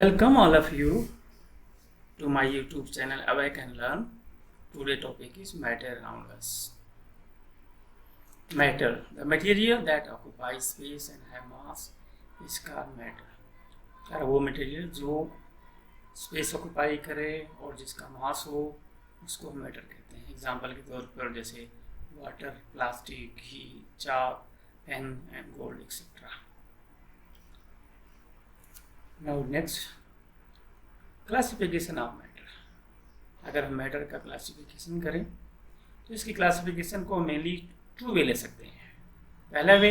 Welcome all of you to my YouTube channel Awake and Learn. Today topic is matter around us. Matter, the material that occupies space and have mass is called matter. यार वो material जो space occupy करे और जिसका मास हो उसको हम matter कहते हैं। एग्जांपल के तौर पर जैसे water, plastic, ghee, chalk, pen and gold etcetera. Now next, classification of matter. अगर हम मैटर का क्लासिफिकेशन करें तो इसकी क्लासिफिकेशन को मेनली टू वे ले सकते हैं। पहला वे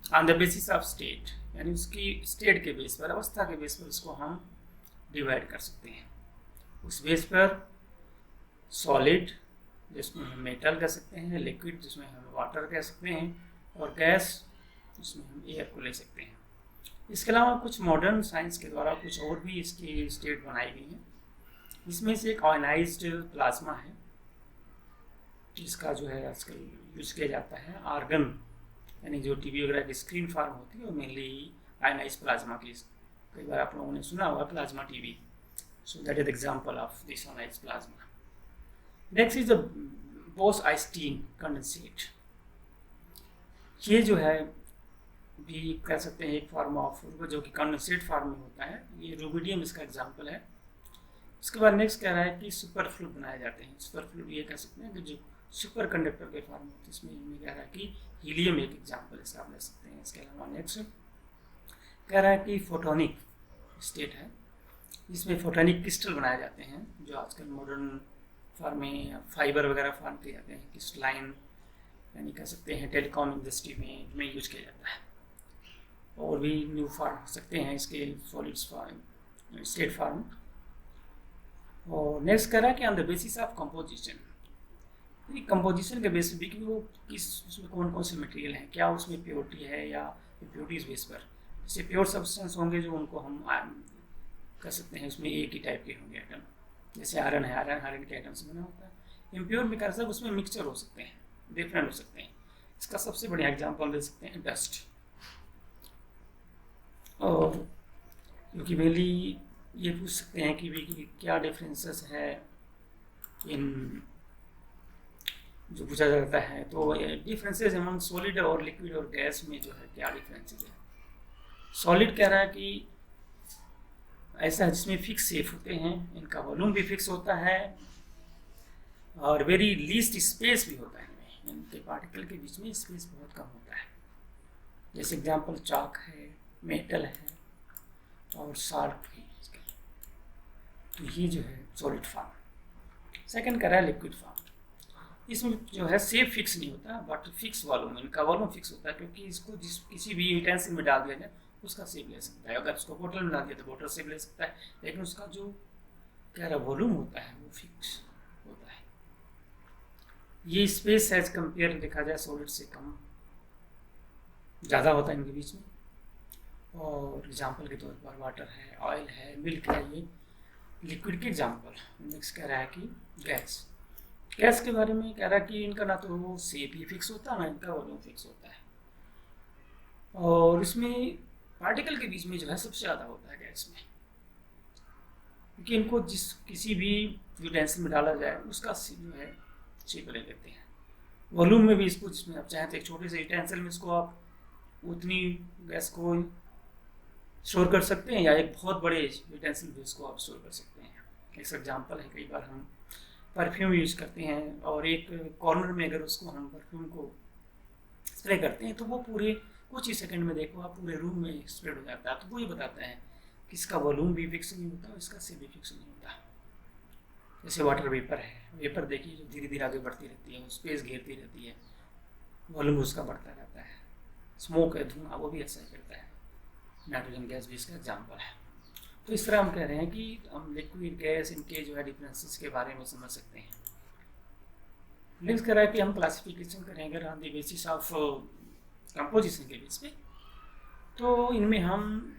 on the basis of state, यानी उसकी स्टेट के बेस पर, अवस्था के बेस पर उसको हम डिवाइड कर सकते हैं। उस बेस पर सॉलिड जिसमें हम मेटल कह सकते हैं, लिक्विड जिसमें हम वाटर कह सकते हैं, और गैस जिसमें हम एयर को ले सकते हैं। इसके अलावा कुछ मॉडर्न साइंस के द्वारा कुछ और भी इसकी स्टेट बनाई गई हैं। इसमें से एक आयनाइज्ड प्लाज्मा है जिसका जो है आजकल यूज़ किया जाता है। आर्गन यानी जो टीवी वगैरह की स्क्रीन फार्म होती है वो मेनली आयनाइज्ड प्लाज्मा की। कई बार आप लोगों ने सुना होगा plasma TV. So that is example of this ionised plasma. Next is the Bose-Einstein condensate. ये जो है भी कह सकते हैं एक फॉर्म ऑफ जो कि कंडेंसेट फॉर्म में होता है। ये रूबिडियम इसका एग्जांपल है। उसके बाद नेक्स्ट कह रहा है कि सुपर फ्लूइड बनाए जाते हैं। सुपर फ्लूइड ये कह सकते हैं कि जो सुपर कंडक्टर के फॉर्म होते हैं। इसमें ये कह रहा है कि हीलियम एक एग्जांपल इसका आप ले सकते हैं। इसके अलावा नेक्स्ट कह रहा है कि फोटोनिक स्टेट है, इसमें फोटोनिक क्रिस्टल बनाए जाते हैं जो आजकल मॉडर्न फॉर्म में फाइबर वगैरह फॉर्म किए जाते हैं। क्रिस्टलाइन यानी कह सकते हैं टेलीकॉम इंडस्ट्री में यूज किया जाता है। और भी न्यू फॉर्म हो सकते हैं इसके सॉलिड्स फॉर्म, स्टेट फॉर्म। और नेक्स्ट कह रहा है कि on the basis of composition, composition के बेसिस भी कि वो किस उसमें कौन कौन से मटेरियल हैं, क्या उसमें प्योरिटी है या इम्प्योरिटीज बेस पर। जैसे प्योर सब्सटेंस होंगे जो उनको हम कह सकते हैं उसमें एक ही टाइप के होंगे आइटम। जैसे आयरन है, आयरन के आइटम से बना होता है। इम्प्योर भी कर सकते, उसमें मिक्सचर हो सकते हैं, डिफरेंट हो सकते हैं। इसका सबसे बढ़िया एग्जाम्पल दे सकते हैं डस्ट। और क्योंकि मेनली ये पूछ सकते हैं कि क्या डिफरेंसेस है इन, जो पूछा जाता है तो डिफरेंसेस अमंग सॉलिड और लिक्विड और गैस में जो है क्या डिफरेंसेस है। सॉलिड कह रहा है कि ऐसा है जिसमें फिक्स शेप होते हैं, इनका वॉल्यूम भी फिक्स होता है और वेरी लीस्ट स्पेस भी होता है। इनके पार्टिकल के बीच में स्पेस बहुत कम होता है। जैसे एग्जांपल चाक है, मेटल है और साल्ट भी। तो ये जो है सॉलिड फॉर्म। सेकंड कह रहा है लिक्विड फॉर्म। इसमें जो है शेप फिक्स नहीं होता बट फिक्स वॉल्यूम, इनका वॉल्यूम फिक्स होता है क्योंकि इसको किसी भी यूटेंसिल में डाल दिया जाए उसका शेप ले सकता है। अगर उसको बोतल में डाल दिया तो बोतल शेप ले सकता है, लेकिन उसका जो कह रहा वॉल्यूम होता है वो फिक्स होता है। ये स्पेस एज कंपेयर देखा जाए सॉलिड से कम ज़्यादा होता है इनके बीच में। और एग्जाम्पल के तौर पर वाटर है, ऑयल है, मिल्क है, ये लिक्विड के एग्जाम्पल। नेक्स्ट कह रहा है कि गैस। गैस के बारे में कह रहा है कि इनका ना तो वो शेप ही फिक्स होता है ना इनका वॉल्यूम फिक्स होता है। और इसमें पार्टिकल के बीच में जो है सबसे ज़्यादा होता है गैस में, क्योंकि इनको किसी भी यूटेंसिल में डाला जाए उसका जो है शेप ले लेते हैं। वॉल्यूम में भी इसको जिसमें आप चाहें तो एक छोटे से यूटेंसिल में इसको आप उतनी गैस को स्टोर कर सकते हैं या एक बहुत बड़े यूटेंसिल भी उसको आप स्टोर कर सकते हैं। एक एग्जांपल है, कई बार हम परफ्यूम यूज करते हैं और एक कॉर्नर में अगर उसको हम परफ्यूम को स्प्रे करते हैं तो वो पूरे कुछ ही सेकंड में देखो आप पूरे रूम में स्प्रेड हो जाता है। तो वो ये बताता है कि इसका वॉल्यूम भी फिक्स नहीं होता, इसका शेप भी फिक्स नहीं होता। जैसे वाटर वेपर है, वेपर देखिए जो धीरे धीरे आगे बढ़ती रहती है, स्पेस घेरती रहती है, वॉल्यूम उसका बढ़ता रहता है। स्मोक है, धुआं, वो भी ऐसा ही करता है। नाइट्रोजन गैस भी इसका एग्जाम्पल है। तो इस तरह हम कह रहे हैं कि हम लिक्विड गैस इनके जो है डिफरेंसेस के बारे में समझ सकते हैं। नेक्स्ट कह रहा है कि हम क्लासिफिकेशन करेंगे on the basis of composition के बेस पे। तो इनमें हम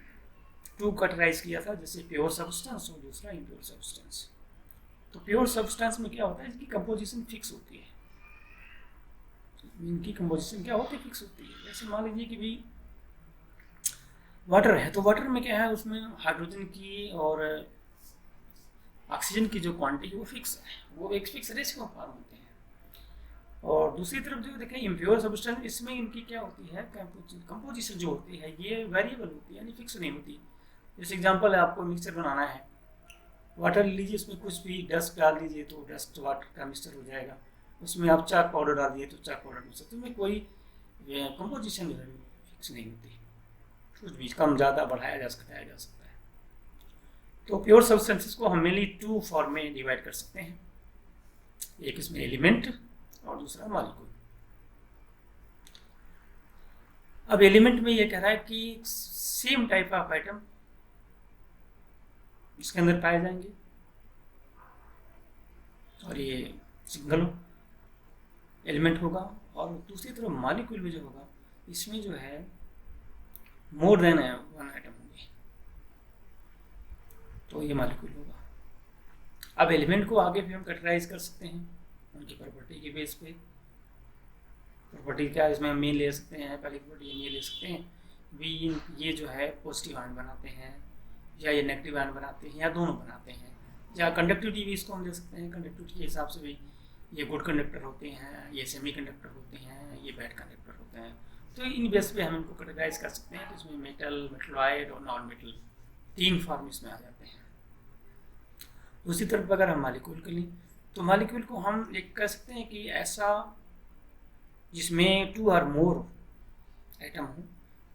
टू कैटेगराइज किया था, जैसे प्योर सब्सटेंस और दूसरा इम्प्योर सब्सटेंस। तो प्योर सब्सटेंस में क्या होता है, इसकी कंपोजिशन फिक्स होती है। इनकी कंपोजिशन क्या होती है, फिक्स होती है। जैसे मान लीजिए कि भी वाटर है तो वाटर में क्या है, उसमें हाइड्रोजन की और ऑक्सीजन की जो क्वांटिटी वो फिक्स है, वो एक फिक्स रेशियो फॉर्म होते हैं। और दूसरी तरफ जो देखें इम्प्योर सब्सटेंस, इसमें इनकी क्या होती है, कंपोजिशन जो होती है ये वेरिएबल होती है, यानी फिक्स नहीं होती। जैसे एग्जांपल है, आपको मिक्सचर बनाना है, वाटर लीजिए, उसमें कुछ भी डस्ट डाल दीजिए तो डस्ट वाटर का मिक्सचर हो जाएगा। उसमें आप चाक पाउडर डाल दिए तो चाक पाउडर मिक्सचर, तो उसमें कोई कंपोजिशन फिक्स नहीं होती, कुछ भी कम ज़्यादा बढ़ाया जा सकता है, तो प्योर सब्सटेंसेस को हम मेनली टू फॉर्म में डिवाइड कर सकते हैं, एक इसमें एलिमेंट और दूसरा मॉलिक्यूल। अब एलिमेंट में ये कह रहा है कि सेम टाइप ऑफ आइटम इसके अंदर पाए जाएंगे और ये सिंगल एलिमेंट होगा, और दूसरी तरफ मॉलिक्यूल में जो होगा इसमें जो है मोर देन वन आइटम होंगे, तो ये मॉलिक्यूल होगा। अब एलिमेंट को आगे भी हम कैटेगराइज कर सकते हैं उनकी प्रॉपर्टी के बेस पे। प्रॉपर्टी क्या इसमें हम मेन ले सकते हैं, पहली प्रॉपर्टी ये ले सकते हैं भी, ये जो है पॉजिटिव आयन बनाते हैं या ये नेगेटिव आयन बनाते हैं या दोनों बनाते हैं, या कंडक्टिविटी भी इसको हम ले सकते हैं, कंडक्टिविटी के हिसाब से भी ये गुड कंडक्टर होते हैं, ये सेमी कंडक्टर होते हैं, ये बैड कंडक्टर होते हैं। तो इन बेस पे हम इनको कैटेगराइज कर सकते हैं। तो इसमें मेटल, मेटलॉइड और नॉन मेटल तीन फॉर्म इसमें आ जाते हैं। दूसरी तरफ अगर हम मॉलिक्यूल के लिए, तो मॉलिक्यूल को हम एक कह सकते हैं कि ऐसा जिसमें टू और मोर आइटम हो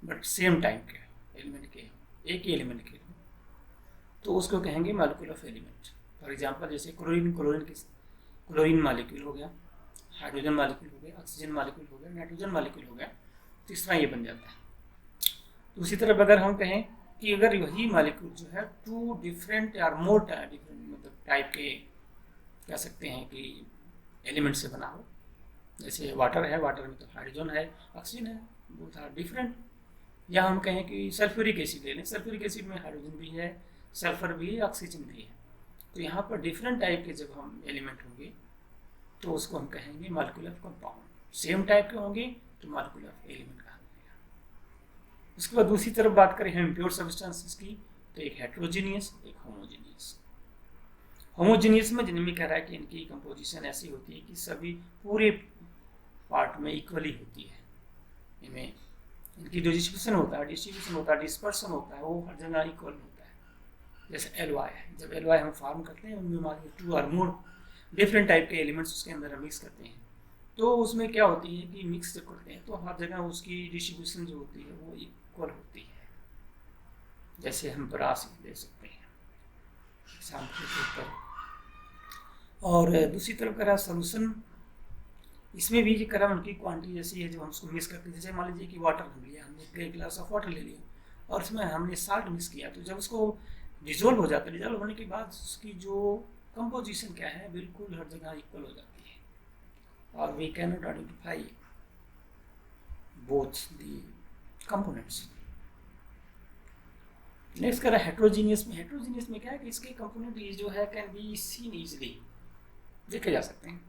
बट सेम टाइप के एलिमेंट के, एक ही एलिमेंट के, तो उसको कहेंगे molecule of element. For example जैसे क्लोरीन मॉलिक्यूल हो गया, हाइड्रोजन मॉलिक्यूल हो गया, ऑक्सीजन मॉलिक्यूल हो गया, नाइट्रोजन मॉलिक्यूल हो गया, तो इस तरह ये बन जाता है। दूसरी तरफ अगर हम कहें कि अगर वही मॉलिक्यूल जो है टू डिफरेंट और मोर डिफरेंट मतलब टाइप के कह सकते हैं कि एलिमेंट से बना हो, जैसे वाटर है, वाटर में तो हाइड्रोजन है, ऑक्सीजन है, वो था डिफरेंट। या हम कहें कि सल्फ्यूरिक एसिड ले लें, सल्फ्यूरिक एसिड में हाइड्रोजन भी है, सल्फर भी है, ऑक्सीजन भी है, तो यहाँ पर डिफरेंट टाइप के जब हम एलिमेंट होंगे तो उसको हम कहेंगे molecule of compound. Same type के होंगे तो मॉलिक्यूल ऑफ एलिमेंट कहा जाएगा। उसके बाद दूसरी तरफ बात करें हम इम्प्योर सब्सटेंसेस की, तो एक हेट्रोजीनियस, एक होमोजीनियस। होमोजीनियस में जिनमें कह रहा है कि इनकी कंपोजिशन ऐसी होती है कि सभी पूरे पार्ट में इक्वली होती है, इनमें इनकी जो डिस्ट्रीब्यूशन होता है, डिस्पर्सन होता है, वो हर जगह इक्वल होता है। जैसे एलवाई है, जब एलवाई हम फॉर्म करते हैं उनमें हमारे टू और मोर डिफरेंट टाइप के एलिमेंट्स उसके अंदर हम मिक्स करते हैं, तो उसमें क्या होती है कि मिक्स जब करते हैं तो हर जगह उसकी डिस्ट्रीब्यूशन जो होती है वो इक्वल होती है। जैसे हम ब्रास ले सकते हैं एग्जाम्पल के ऊपर। और दूसरी तरफ करा सोल्यूशन, इसमें भी करा उनकी क्वांटिटी जैसी है जो हम उसको मिक्स करते हैं। जैसे मान लीजिए कि वाटर हम लिया, हमने एक गिलास ऑफ वाटर ले लिया और उसमें हमने साल्ट मिक्स किया, तो जब उसको डिजोल्व हो जाता है, डिजोल्व होने के बाद उसकी जो कंपोजिशन क्या है बिल्कुल हर जगह इक्वल हो जाती है और we can not identify both the components. Next करा हेट्रोजीनियस में। हेट्रोजीनियस में क्या है कि इसके कंपोनेंट जो है कैन बी सीन इजीली, देखे जा सकते हैं।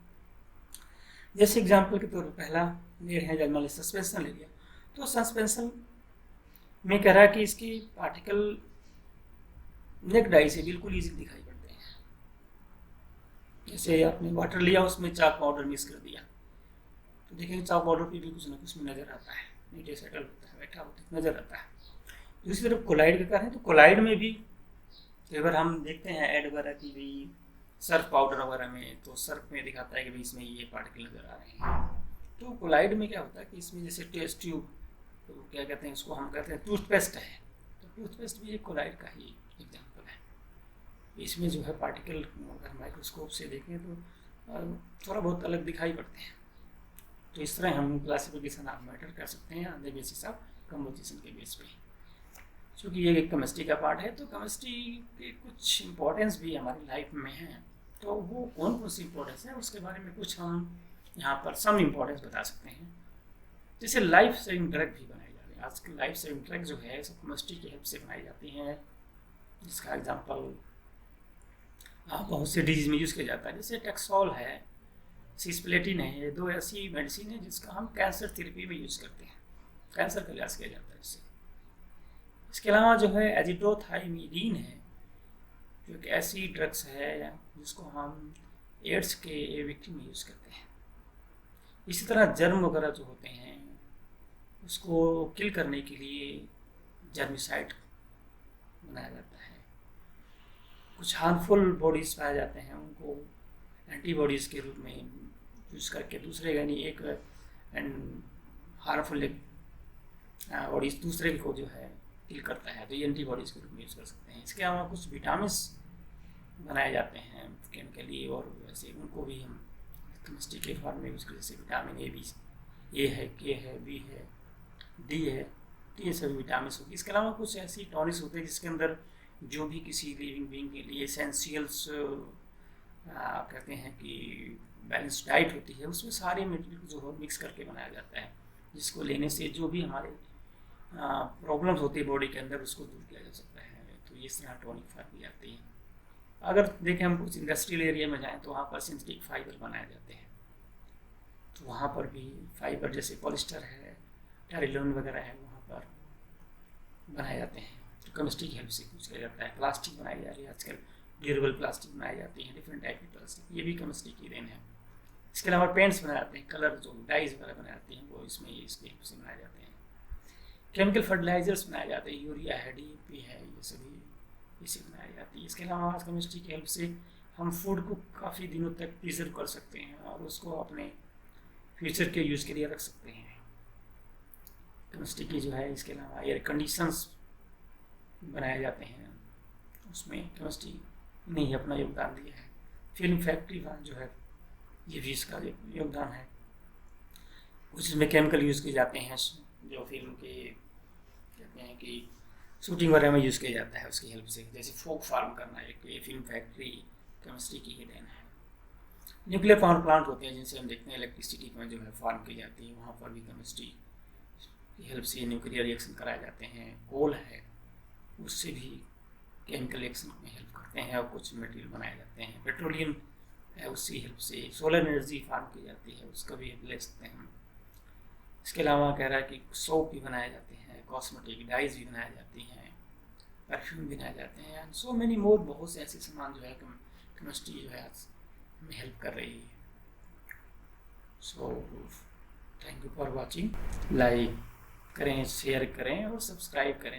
जैसे एग्जांपल के तौर पर पहला ले रहे हैं, मान लीजिए सस्पेंशन ले लिया, तो सस्पेंशन में कह रहा है कि इसकी पार्टिकल नेक डाई से बिल्कुल इजीली दिखाई पड़ते हैं। जैसे आपने वाटर लिया, उसमें चाक पाउडर मिक्स कर दिया, तो देखेंगे चाक पाउडर पे भी कुछ ना कुछ में नज़र आता है, नीचे सेटल होता है, बैठा होता है, नज़र आता है। दूसरी तरफ कोलाइड का करें तो कोलाइड में भी अगर हम देखते हैं ऐड वगैरह की भाई सर्फ पाउडर वगैरह में, तो सर्फ में दिखाता है कि भाई इसमें ये पार्टिकल नज़र आ रहे हैं। तो कोलाइड में क्या होता है कि इसमें जैसे टेस्ट ट्यूब, तो क्या कहते हैं उसको, हम कहते हैं टूथपेस्ट है, तो टूथपेस्ट भी एक कोलाइड का ही एग्जाम्पल है। इसमें जो है पार्टिकल अगर माइक्रोस्कोप से देखें तो थोड़ा बहुत अलग दिखाई पड़ते हैं। तो इस तरह हम क्लासिफिकेशन ऑफ मैटर कर सकते हैं on the basis of composition के बेस पे। क्योंकि ये एक केमिस्ट्री का पार्ट है, तो केमिस्ट्री के कुछ इंपॉर्टेंस भी हमारी लाइफ में हैं, तो वो कौन कौन सी इंपॉर्टेंस है उसके बारे में कुछ हम यहाँ पर सम इंपॉर्टेंस बता सकते हैं। जैसे लाइफ सेविंग ड्रग भी बनाई जा रही है आजकल। लाइफ सेविंग ड्रग जो है सब केमिस्ट्री की हेल्प से बनाई जाती हैं, जिसका एग्जाम्पल बहुत से डिजीज में यूज़ किया जाता है। जैसे टेक्सोल है, सिस्प्लेटिन है, ये दो ऐसी मेडिसिन है जिसका हम कैंसर थेरेपी में यूज़ करते हैं, कैंसर का इलाज किया जाता है इससे। इसके अलावा जो है एजिड्रोथाइमिडीन है, जो एक ऐसी ड्रग्स है जिसको हम एड्स के विक्टिम में यूज़ करते हैं। इसी तरह जर्म वगैरह जो होते हैं उसको किल करने के लिए जर्मिसाइड बनाया जाता है। कुछ हार्मफुल बॉडीज पाए जाते हैं, उनको एंटीबॉडीज़ के रूप में यूज़ करके दूसरे यानी एक हार्मफुल बॉडीज दूसरे को जो है किल करता है, तो ये एंटीबॉडीज़ के रूप में यूज़ कर सकते हैं। इसके अलावा कुछ विटामिन्स बनाए जाते हैं केमिकली, और वैसे उनको भी हम केमिस्ट्री के फॉर्म में यूज़ करते हैं, जैसे विटामिन ए है, के है, बी है, डी है, तो ये सभी विटामिन होगी। इसके अलावा कुछ ऐसी टॉनिक्स होते हैं जिसके अंदर जो भी किसी लिविंग बीइंग के लिए एसेंशियल्स कहते हैं कि बैलेंस डाइट होती है, उसमें सारे मटेरियल जो है मिक्स करके बनाया जाता है, जिसको लेने से जो भी हमारे प्रॉब्लम्स होती है बॉडी के अंदर उसको दूर किया जा सकता है। तो ये इस तरह टॉनिक फॉर्म भी आती है। अगर देखें हम कुछ इंडस्ट्रियल एरिया में जाएँ तो वहाँ पर सिंथेटिक फाइबर बनाए जाते हैं, तो वहाँ पर भी फाइबर जैसे पॉलिस्टर है, टेरिलोन वगैरह है, वहाँ पर बनाए जाते हैं, तो केमिस्ट्री की हेल्प से यूज किया जाता है। प्लास्टिक बनाई जा रही है आजकल, ड्यूरेबल प्लास्टिक बनाई जाती है, डिफरेंट टाइप की प्लास्टिक, ये भी केमिस्ट्री की देन है। इसके अलावा पेंट्स बनाए जाते हैं, कलर जो डाइज वगैरह बनाए जाती हैं वो इसमें इसकी हेल्प से बनाए जाते हैं। केमिकल फर्टिलाइजर्स बनाए जाते हैं, यूरिया है, DAP है, ये सभी इसे बनाई जाती है। इसके अलावा आज केमिस्ट्री की हेल्प से हम फूड को काफ़ी दिनों तक प्रिजर्व कर सकते हैं और उसको अपने फ्यूचर के यूज़ के लिए रख सकते हैं। केमिस्ट्री की जो है इसके अलावा एयर कंडीशंस बनाए जाते हैं, उसमें केमिस्ट्री ने ही अपना योगदान दिया है। फिल्म फैक्ट्री जो है ये भी इसका योगदान है। कुछ इसमें केमिकल यूज़ किए जाते हैं जो फिल्म के कहते हैं कि शूटिंग वगैरह में यूज़ किया जाता है उसकी हेल्प से, जैसे फोक फार्म करना एक ये फिल्म फैक्ट्री केमिस्ट्री की ही देन है। न्यूक्लियर पावर प्लांट होते हैं जिनसे हम देखते हैं इलेक्ट्रिसिटी में जो है फार्म की जाती है, वहाँ पर भी केमिस्ट्री की हेल्प से न्यूक्लियर रिएक्शन कराए जाते हैं। कोल है, उससे भी केमिकल रिएक्शन में हेल्प करते हैं और कुछ मटेरियल बनाए जाते हैं। पेट्रोलियम है, उसकी हेल्प से सोलर एनर्जी फार्म की जाती है, उसका भी हेल्प ले सकते हैं हम। इसके अलावा कह रहा है कि सोप भी बनाए जाते हैं, कॉस्मेटिक डाइज भी बनाई जाती हैं, परफ्यूम भी बनाए जाते हैं, एंड सो मेनी मोर, बहुत से ऐसे सामान जो है केमिस्ट्री जो है हमें हेल्प कर रही है। So thank you for watching. Like करें, शेयर करें और सब्सक्राइब करें।